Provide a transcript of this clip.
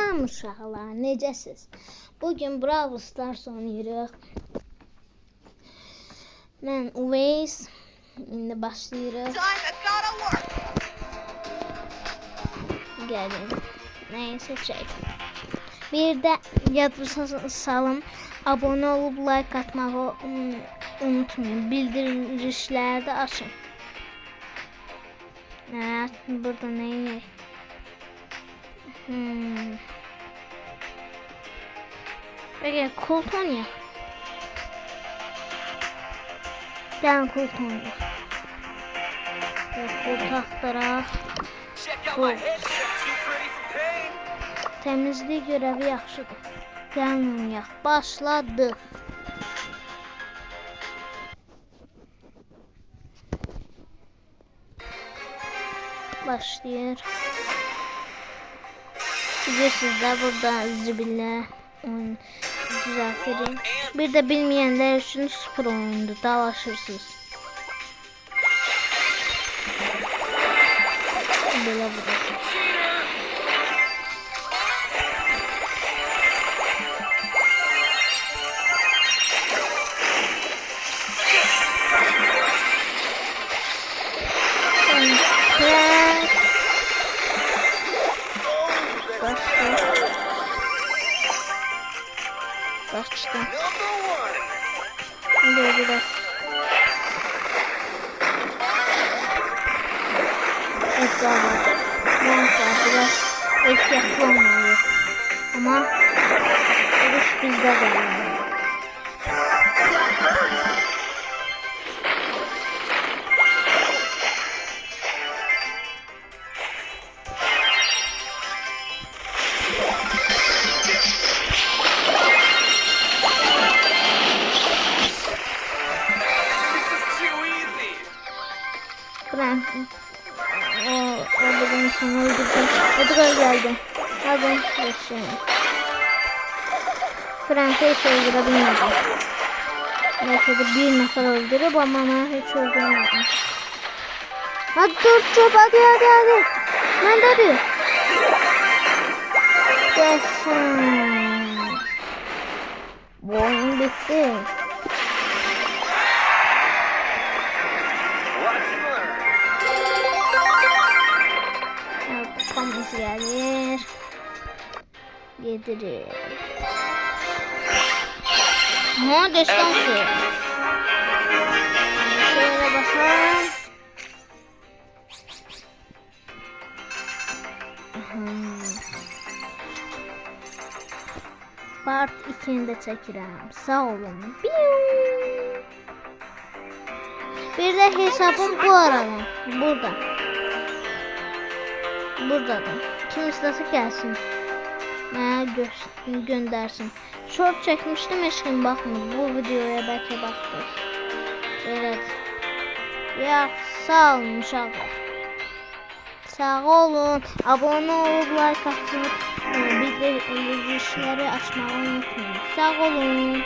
Salam uşaqlar, necəsiz? Bugün Brawl Stars oynayırıq. Mən Uveys. İndi başlayırıq. Gəlin. Nəyi seçək? Bir də yadınıza salın. Abone olub like atmağı unutmayın. Bildirişləri də açın. Evet, burada neyi? Peki Colt ya. Ben Colt oynayaq. Colt axtaraq. Temizlik görəvi yaxşıdır. Gəlin oynayaq. Başladı. Başlayır. Bilirsiniz de burada zibillə oyun düzəltirik. Bir de bilmeyenler için sıfır oyundu. Dalaşırsınız. Belə vurur. Kaçtım. Böyle biraz. Etrafı. Biraz ehtiyatlı olmalı. Ama virüs bizde geliyor. O bugün sana öldürdüm. Edgar geldi. Hadi yaşayalım. Frank'ı hiç öldürebilmedim. Belki de bir nefer öldürüp ama hiç öldürmedim. Hadi dur çöp hadi. Ben de diyor. Geçsin. Bu oyun bitti. Kupamız gelir. Yedirir. Ha destansı. Şöyle bakalım. Part 2'ni de çəkirəm. Sağ olun. Bir de hesabım bu arada. Buradadır. Kim istəsə gəlsin. Mənə göndərsin. Short çəkmişdim, heç kim baxmır. Bu videoya bəlkə baxdır. Belədir. Ya sağ olun uşaqlar. Sağ olun. Abone olub like atıb bildirişləri açmağı unutmayın. Sağ olun.